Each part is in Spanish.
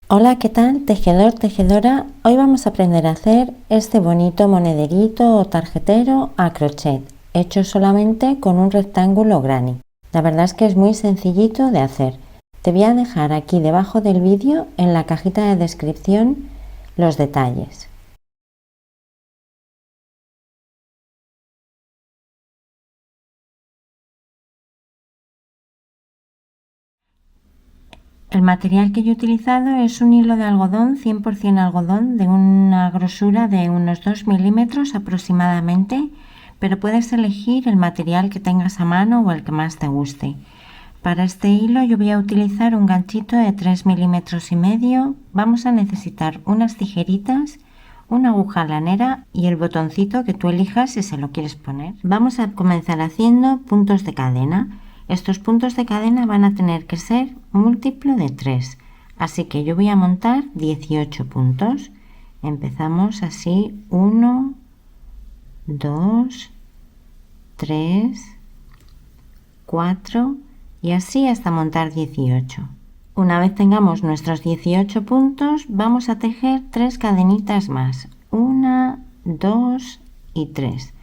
Hola, ¿qué tal? Tejedor, tejedora. Hoy vamos a aprender a hacer este bonito monederito o tarjetero a crochet, hecho solamente con un rectángulo granny. La verdad es que es muy sencillito de hacer. Te voy a dejar aquí debajo del vídeo, en la cajita de descripción, los detalles. El material que yo he utilizado es un hilo de algodón, 100% algodón, de una grosura de unos 2 milímetros aproximadamente, pero puedes elegir el material que tengas a mano o el que más te guste. Para este hilo yo voy a utilizar un ganchito de 3 milímetros y medio. Vamos a necesitar unas tijeritas, una aguja lanera y el botoncito que tú elijas si se lo quieres poner. Vamos a comenzar haciendo puntos de cadena. Estos puntos de cadena van a tener que ser múltiplo de 3, así que yo voy a montar 18 puntos. Empezamos así: 1, 2, 3, 4 y así hasta montar 18. Una vez tengamos nuestros 18 puntos, vamos a tejer 3 cadenitas más: 1, 2 y 3.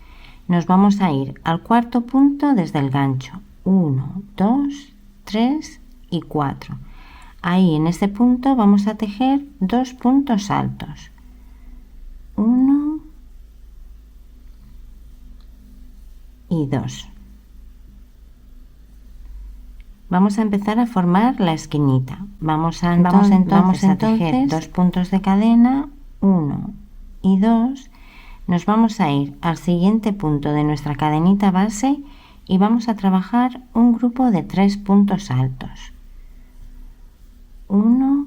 Nos vamos a ir al cuarto punto desde el gancho: 1, 2, 3 y 4. Ahí en este punto vamos a tejer 2 puntos altos: 1 y 2. Vamos a empezar a formar la esquinita. Vamos entonces a tejer 2 puntos de cadena, 1 y 2. Nos vamos a ir al siguiente punto de nuestra cadenita base y vamos a trabajar un grupo de 3 puntos altos: 1,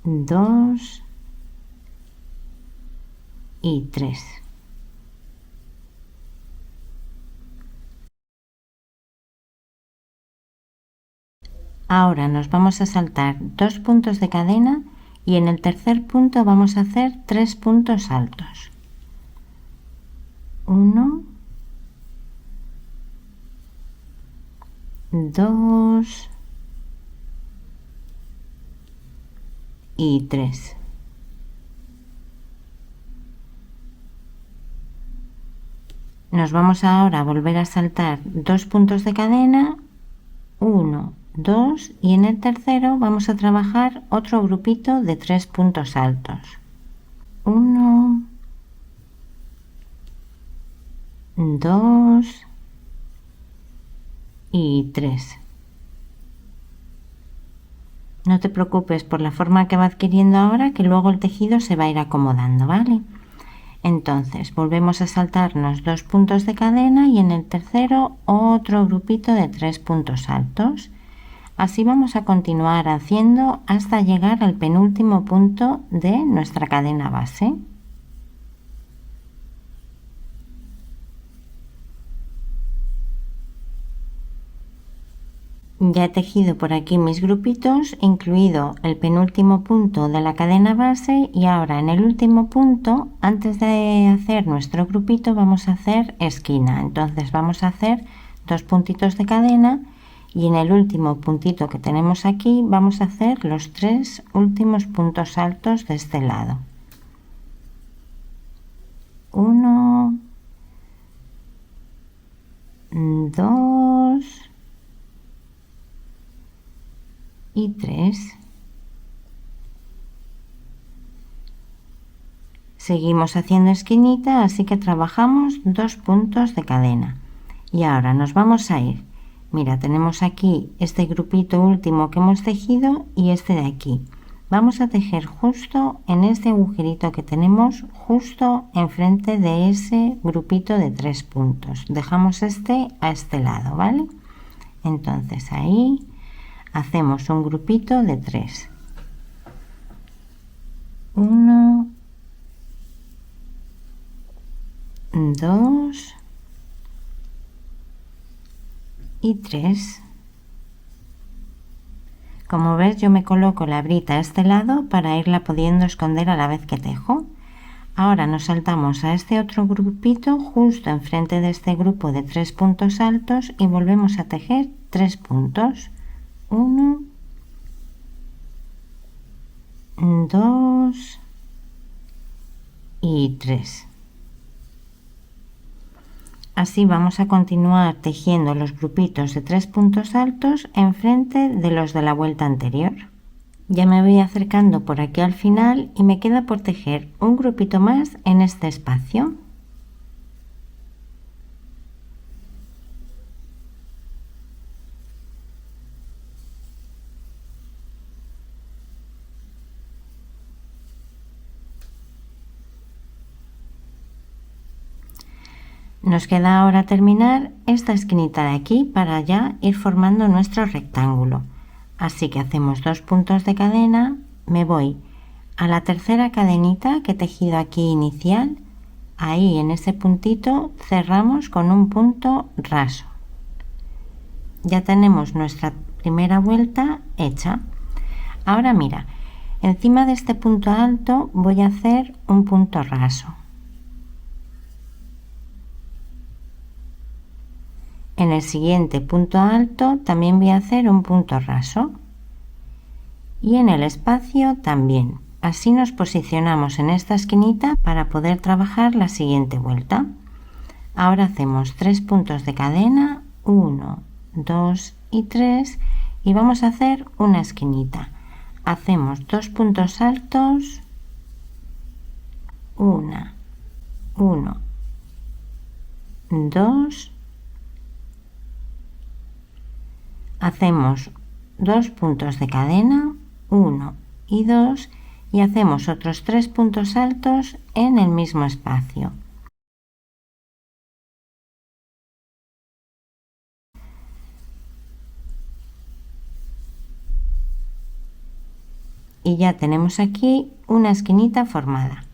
2 y 3. Ahora nos vamos a saltar 2 puntos de cadena y en el tercer punto vamos a hacer 3 puntos altos: 1, 2 y 3. Nos vamos ahora a volver a saltar 2 puntos de cadena, 1, 2 y en el tercero vamos a trabajar otro grupito de 3 puntos altos: 1, 2 y 3. No te preocupes por la forma que va adquiriendo ahora, que luego el tejido se va a ir acomodando, ¿vale? Entonces volvemos a saltarnos 2 puntos de cadena y en el tercero otro grupito de 3 puntos altos. Así vamos a continuar haciendo hasta llegar al penúltimo punto de nuestra cadena base. Ya he tejido por aquí mis grupitos, incluido el penúltimo punto de la cadena base, y ahora en el último punto, antes de hacer nuestro grupito, vamos a hacer esquina. Entonces vamos a hacer 2 puntitos de cadena y en el último puntito que tenemos aquí vamos a hacer los 3 últimos puntos altos de este lado: 1, 2 y 3. Seguimos haciendo esquinita, así que trabajamos 2 puntos de cadena y ahora nos vamos a ir. Mira, tenemos aquí este grupito último que hemos tejido y este de aquí. Vamos a tejer justo en este agujerito que tenemos justo enfrente de ese grupito de 3 puntos. Dejamos este a este lado, ¿vale? Entonces ahí hacemos un grupito de 3: 1, 2 y 3. Como ves, yo me coloco la brita a este lado para irla pudiendo esconder a la vez que tejo. Ahora nos saltamos a este otro grupito justo enfrente de este grupo de 3 puntos altos y volvemos a tejer 3 puntos: 1, 2 y 3. Así vamos a continuar tejiendo los grupitos de 3 puntos altos enfrente de los de la vuelta anterior. Ya me voy acercando por aquí al final y me queda por tejer un grupito más en este espacio. Nos queda ahora terminar esta esquinita de aquí para ya ir formando nuestro rectángulo. Así que hacemos 2 puntos de cadena, me voy a la tercera cadenita que he tejido aquí inicial, ahí en ese puntito cerramos con un punto raso. Ya tenemos nuestra primera vuelta hecha. Ahora mira, encima de este punto alto voy a hacer un punto raso. En el siguiente punto alto también voy a hacer un punto raso y en el espacio también. Así nos posicionamos en esta esquinita para poder trabajar la siguiente vuelta. Ahora hacemos 3 puntos de cadena, 1, 2 y 3 y vamos a hacer una esquinita. Hacemos 2 puntos altos, 1, 2, hacemos 2 puntos de cadena, 1 y 2 y hacemos otros 3 puntos altos en el mismo espacio. Y ya tenemos aquí una esquinita formada.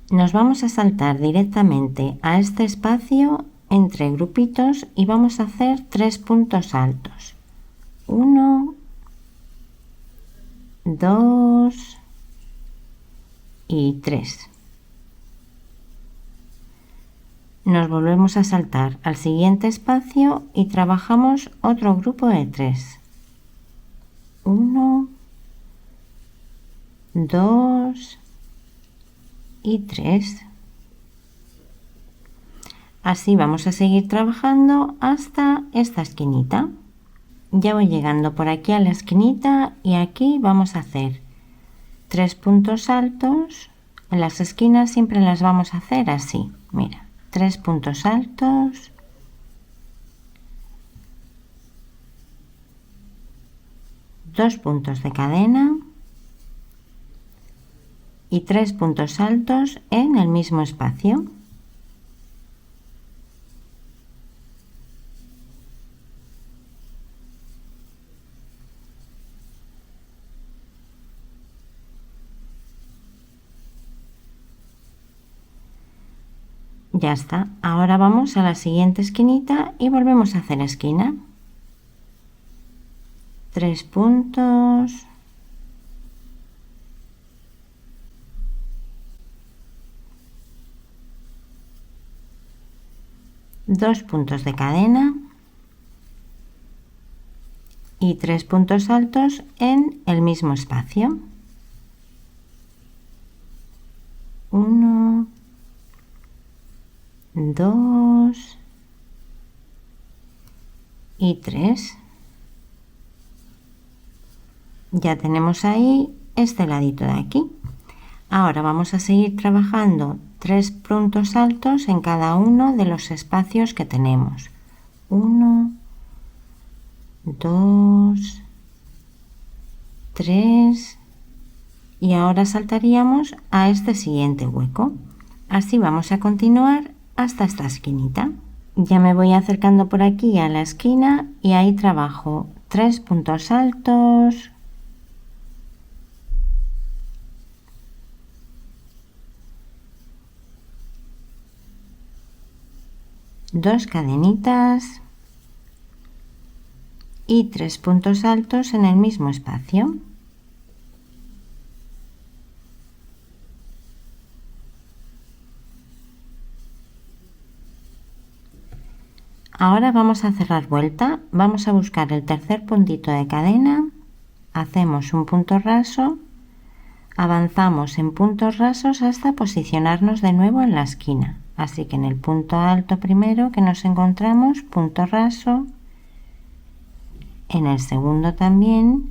Nos vamos a saltar directamente a este espacio entre grupitos y vamos a hacer 3 puntos altos. 1, 2 y 3. Nos volvemos a saltar al siguiente espacio y trabajamos otro grupo de 3. 1, 2 y 3. Así vamos a seguir trabajando hasta esta esquinita. Ya voy llegando por aquí a la esquinita y aquí vamos a hacer 3 puntos altos. En las esquinas siempre las vamos a hacer así, mira, 3 puntos altos, 2 puntos de cadena y 3 puntos altos en el mismo espacio. Ya está, ahora vamos a la siguiente esquinita y volvemos a hacer esquina. 3 puntos, 2 puntos de cadena y 3 puntos altos en el mismo espacio. 1, 2 y 3. Ya tenemos ahí este ladito de aquí. Ahora vamos a seguir trabajando 3 puntos altos en cada uno de los espacios que tenemos. 1, 2, 3 y ahora saltaríamos a este siguiente hueco. Así vamos a continuar hasta esta esquinita. Ya me voy acercando por aquí a la esquina y ahí trabajo 3 puntos altos, 2 cadenitas y 3 puntos altos en el mismo espacio. Ahora vamos a cerrar vuelta, vamos a buscar el tercer puntito de cadena, hacemos un punto raso, avanzamos en puntos rasos hasta posicionarnos de nuevo en la esquina. Así que en el punto alto primero que nos encontramos, punto raso, en el segundo también,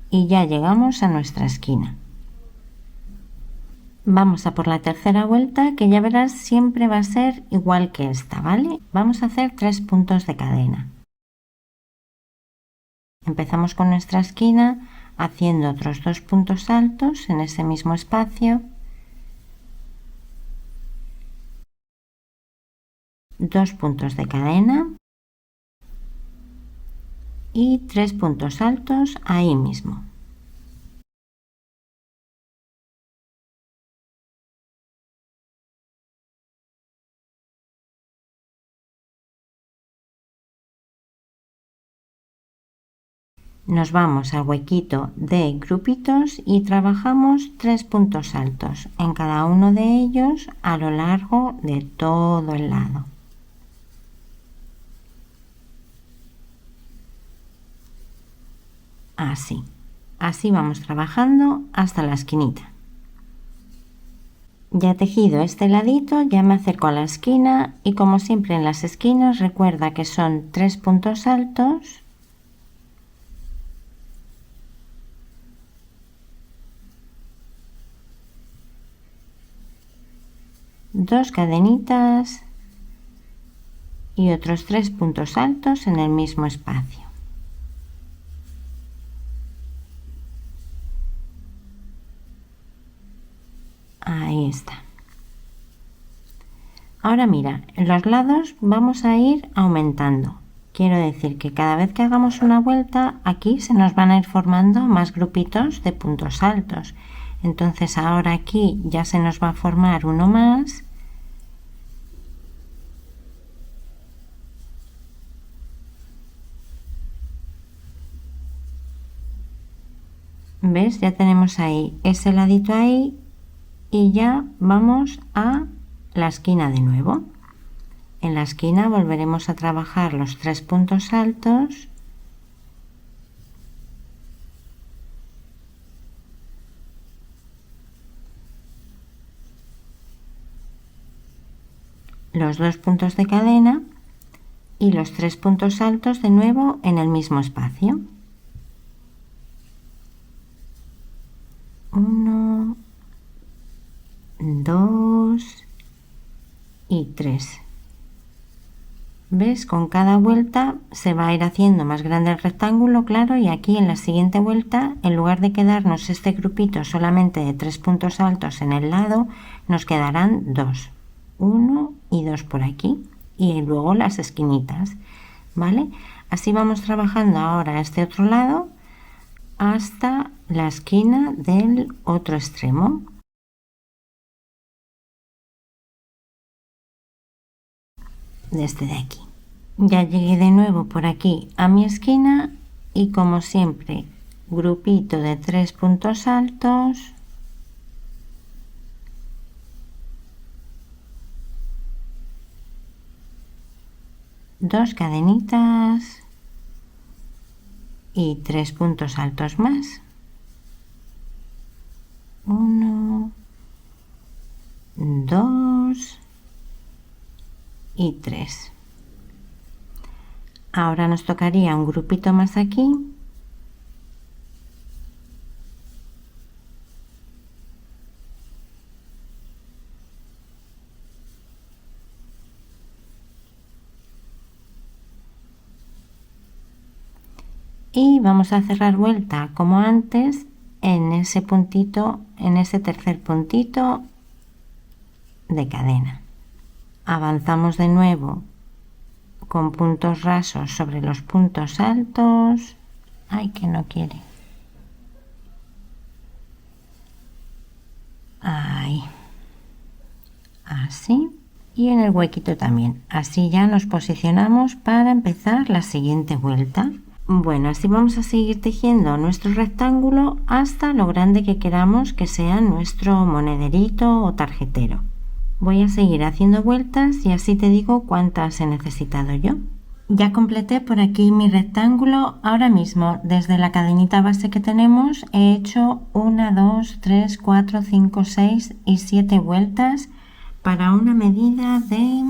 y ya llegamos a nuestra esquina. Vamos a por la tercera vuelta, que ya verás siempre va a ser igual que esta, ¿vale? Vamos a hacer 3 puntos de cadena. Empezamos con nuestra esquina haciendo otros 2 puntos altos en ese mismo espacio, 2 puntos de cadena y 3 puntos altos ahí mismo. Nos vamos al huequito de grupitos y trabajamos 3 puntos altos en cada uno de ellos a lo largo de todo el lado. Así vamos trabajando hasta la esquinita. Ya tejido este ladito, ya me acerco a la esquina y como siempre en las esquinas recuerda que son 3 puntos altos, dos cadenitas y otros 3 puntos altos en el mismo espacio. Ahí está. Ahora mira, en los lados vamos a ir aumentando. Quiero decir que cada vez que hagamos una vuelta, aquí se nos van a ir formando más grupitos de puntos altos. Entonces ahora aquí ya se nos va a formar uno más. ¿Ves? Ya tenemos ahí ese ladito ahí y ya vamos a la esquina de nuevo. En la esquina volveremos a trabajar los 3 puntos altos, los 2 puntos de cadena y los 3 puntos altos de nuevo en el mismo espacio. 1, 2 y 3. ¿Ves? Con cada vuelta se va a ir haciendo más grande el rectángulo, claro, y aquí en la siguiente vuelta, en lugar de quedarnos este grupito solamente de 3 puntos altos en el lado, nos quedarán 2. 1 y 2 por aquí, y luego las esquinitas, ¿vale? Así vamos trabajando ahora este otro lado hasta la esquina del otro extremo. Desde de aquí. Ya llegué de nuevo por aquí a mi esquina y como siempre, grupito de 3 puntos altos, dos cadenitas y 3 puntos altos más. 1, 2 y 3. Ahora nos tocaría un grupito más aquí y vamos a cerrar vuelta como antes en ese puntito, en ese tercer puntito de cadena. Avanzamos de nuevo con puntos rasos sobre los puntos altos. Ay, que no quiere. Ahí. Así. Y en el huequito también. Así ya nos posicionamos para empezar la siguiente vuelta. Bueno, así vamos a seguir tejiendo nuestro rectángulo hasta lo grande que queramos que sea nuestro monederito o tarjetero. Voy a seguir haciendo vueltas y así te digo cuántas he necesitado yo. Ya completé por aquí mi rectángulo. Ahora mismo desde la cadenita base que tenemos he hecho 1, 2, 3, 4, 5, 6 y 7 vueltas para una medida de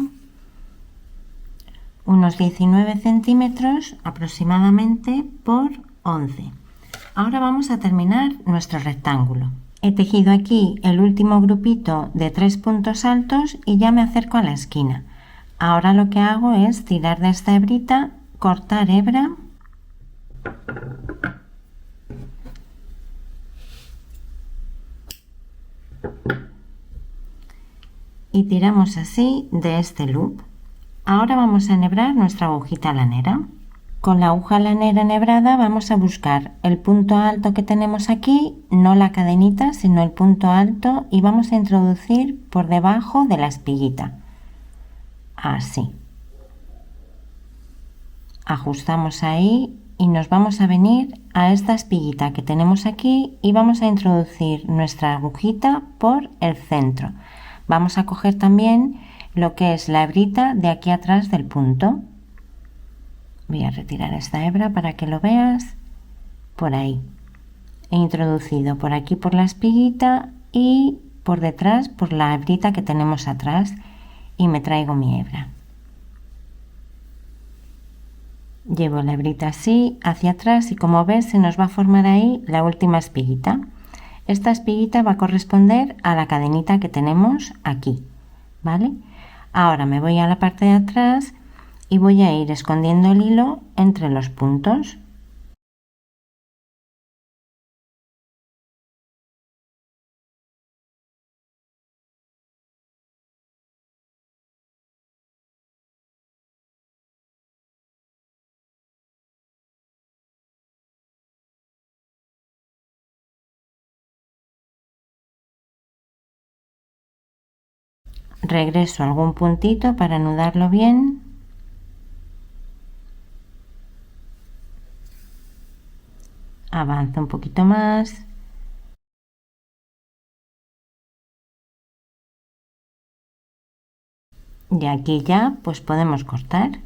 unos 19 centímetros aproximadamente por 11. Ahora vamos a terminar nuestro rectángulo. He tejido aquí el último grupito de 3 puntos altos y ya me acerco a la esquina. Ahora lo que hago es tirar de esta hebrita, cortar hebra y tiramos así de este loop. Ahora vamos a enhebrar nuestra agujita lanera. Con la aguja lanera enhebrada vamos a buscar el punto alto que tenemos aquí, no la cadenita, sino el punto alto, y vamos a introducir por debajo de la espiguita. Así. Ajustamos ahí y nos vamos a venir a esta espiguita que tenemos aquí y vamos a introducir nuestra agujita por el centro. Vamos a coger también lo que es la hebrita de aquí atrás del punto. Voy a retirar esta hebra para que lo veas. Por ahí. He introducido por aquí por la espiguita y por detrás por la hebrita que tenemos atrás y me traigo mi hebra. Llevo la hebrita así hacia atrás y como ves se nos va a formar ahí la última espiguita. Esta espiguita va a corresponder a la cadenita que tenemos aquí, ¿vale? Ahora me voy a la parte de atrás y voy a ir escondiendo el hilo entre los puntos. Regreso a algún puntito para anudarlo bien. Avanzo un poquito más. Y aquí ya pues podemos cortar.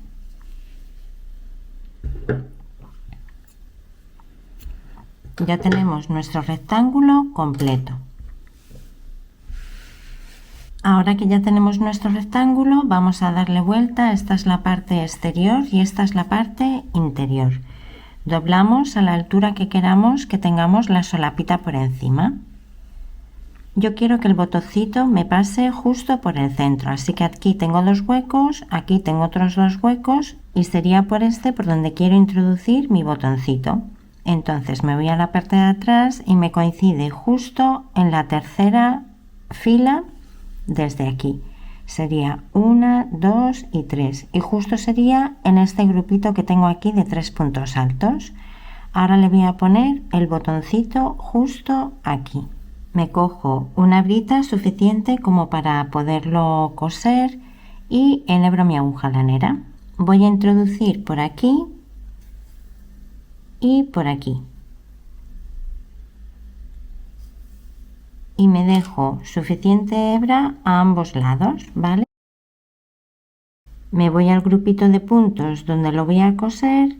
Ya tenemos nuestro rectángulo completo. Ahora que ya tenemos nuestro rectángulo, vamos a darle vuelta. Esta es la parte exterior y esta es la parte interior. Doblamos a la altura que queramos que tengamos la solapita por encima. Yo quiero que el botoncito me pase justo por el centro, así que aquí tengo 2 huecos, aquí tengo otros 2 huecos y sería por este por donde quiero introducir mi botoncito. Entonces me voy a la parte de atrás y me coincide justo en la tercera fila desde aquí. Sería 1, 2 y 3 y justo sería en este grupito que tengo aquí de 3 puntos altos. Ahora le voy a poner el botoncito justo aquí. Me cojo una hebrita suficiente como para poderlo coser y enhebro mi aguja lanera. Voy a introducir por aquí y por aquí. Y me dejo suficiente hebra a ambos lados, ¿vale? Me voy al grupito de puntos donde lo voy a coser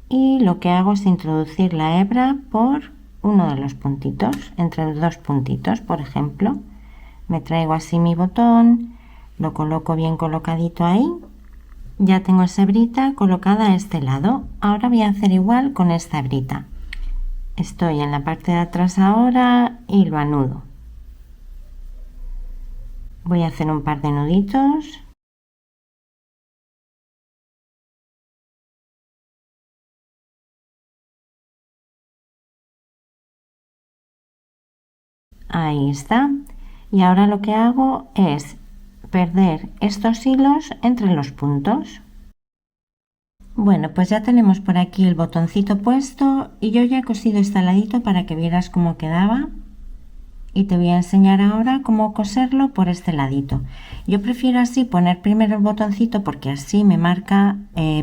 y lo que hago es introducir la hebra por uno de los puntitos, entre los 2 puntitos, por ejemplo. Me traigo así mi botón, lo coloco bien colocadito ahí. Ya tengo esa hebrita colocada a este lado. Ahora voy a hacer igual con esta hebrita. Estoy en la parte de atrás ahora y lo anudo. Voy a hacer un par de nuditos. Ahí está. Y ahora lo que hago es perder estos hilos entre los puntos. Bueno, pues ya tenemos por aquí el botoncito puesto y yo ya he cosido este ladito para que vieras cómo quedaba. Y te voy a enseñar ahora cómo coserlo por este ladito. Yo prefiero así poner primero el botoncito porque así me marca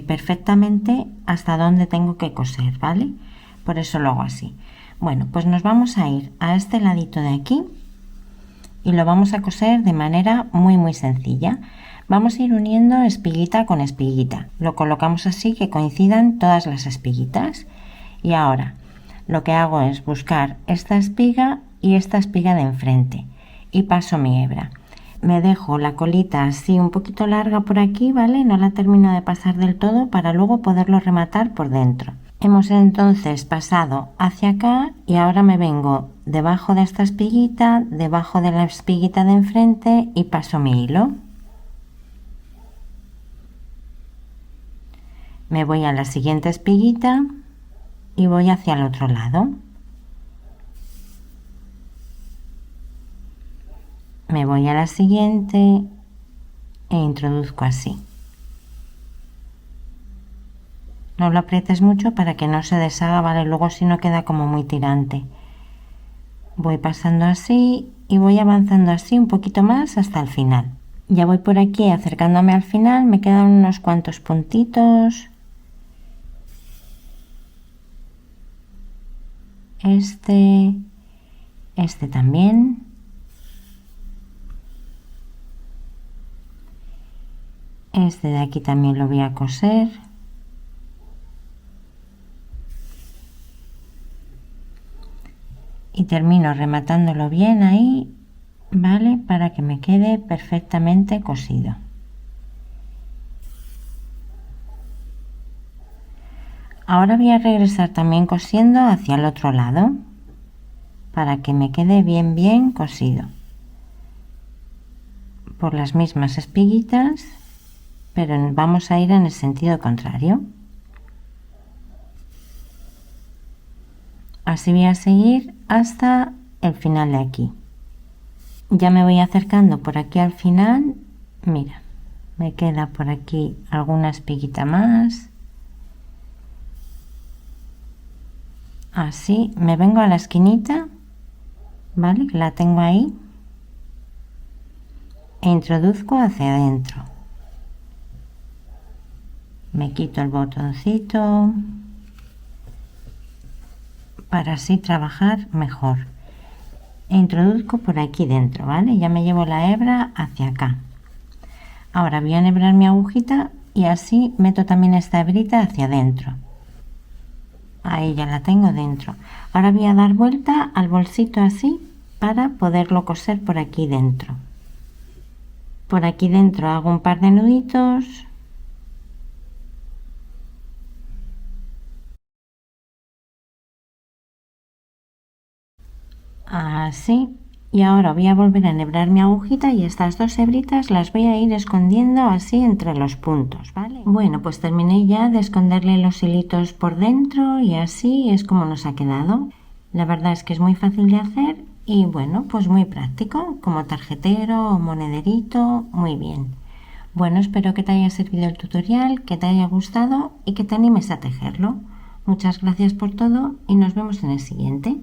perfectamente hasta dónde tengo que coser, ¿vale? Por eso lo hago así. Bueno, pues nos vamos a ir a este ladito de aquí y lo vamos a coser de manera muy sencilla. Vamos a ir uniendo espiguita con espiguita. Lo colocamos así que coincidan todas las espiguitas. Y ahora lo que hago es buscar esta espiga y esta espiga de enfrente y paso mi hebra. Me dejo la colita así un poquito larga por aquí, ¿vale? No la termino de pasar del todo para luego poderlo rematar por dentro. Hemos entonces pasado hacia acá y ahora me vengo debajo de esta espiguita, debajo de la espiguita de enfrente y paso mi hilo. Me voy a la siguiente espiguita y voy hacia el otro lado. Me voy a la siguiente e introduzco así. No lo aprietes mucho para que no se deshaga, ¿vale? Luego si no queda como muy tirante. Voy pasando así y voy avanzando así un poquito más hasta el final. Ya voy por aquí acercándome al final, me quedan unos cuantos puntitos. Este también. Este de aquí también lo voy a coser. Y termino rematándolo bien ahí, ¿vale? Para que me quede perfectamente cosido. Ahora voy a regresar también cosiendo hacia el otro lado para que me quede bien cosido por las mismas espiguitas, pero vamos a ir en el sentido contrario. Así voy a seguir hasta el final de aquí. Ya me voy acercando por aquí al final. Mira, me queda por aquí alguna espiguita más. Así, me vengo a la esquinita, ¿vale? La tengo ahí. E introduzco hacia adentro. Me quito el botoncito para así trabajar mejor. E introduzco por aquí dentro, ¿vale? Ya me llevo la hebra hacia acá. Ahora voy a enhebrar mi agujita y así meto también esta hebrita hacia adentro. Ahí ya la tengo dentro. Ahora voy a dar vuelta al bolsito así para poderlo coser por aquí dentro. Por aquí dentro hago un par de nuditos. Así. Y ahora voy a volver a enhebrar mi agujita y estas dos hebritas las voy a ir escondiendo así entre los puntos, ¿vale? Bueno, pues terminé ya de esconderle los hilitos por dentro y así es como nos ha quedado. La verdad es que es muy fácil de hacer y bueno, pues muy práctico, como tarjetero o monederito, muy bien. Bueno, espero que te haya servido el tutorial, que te haya gustado y que te animes a tejerlo. Muchas gracias por todo y nos vemos en el siguiente.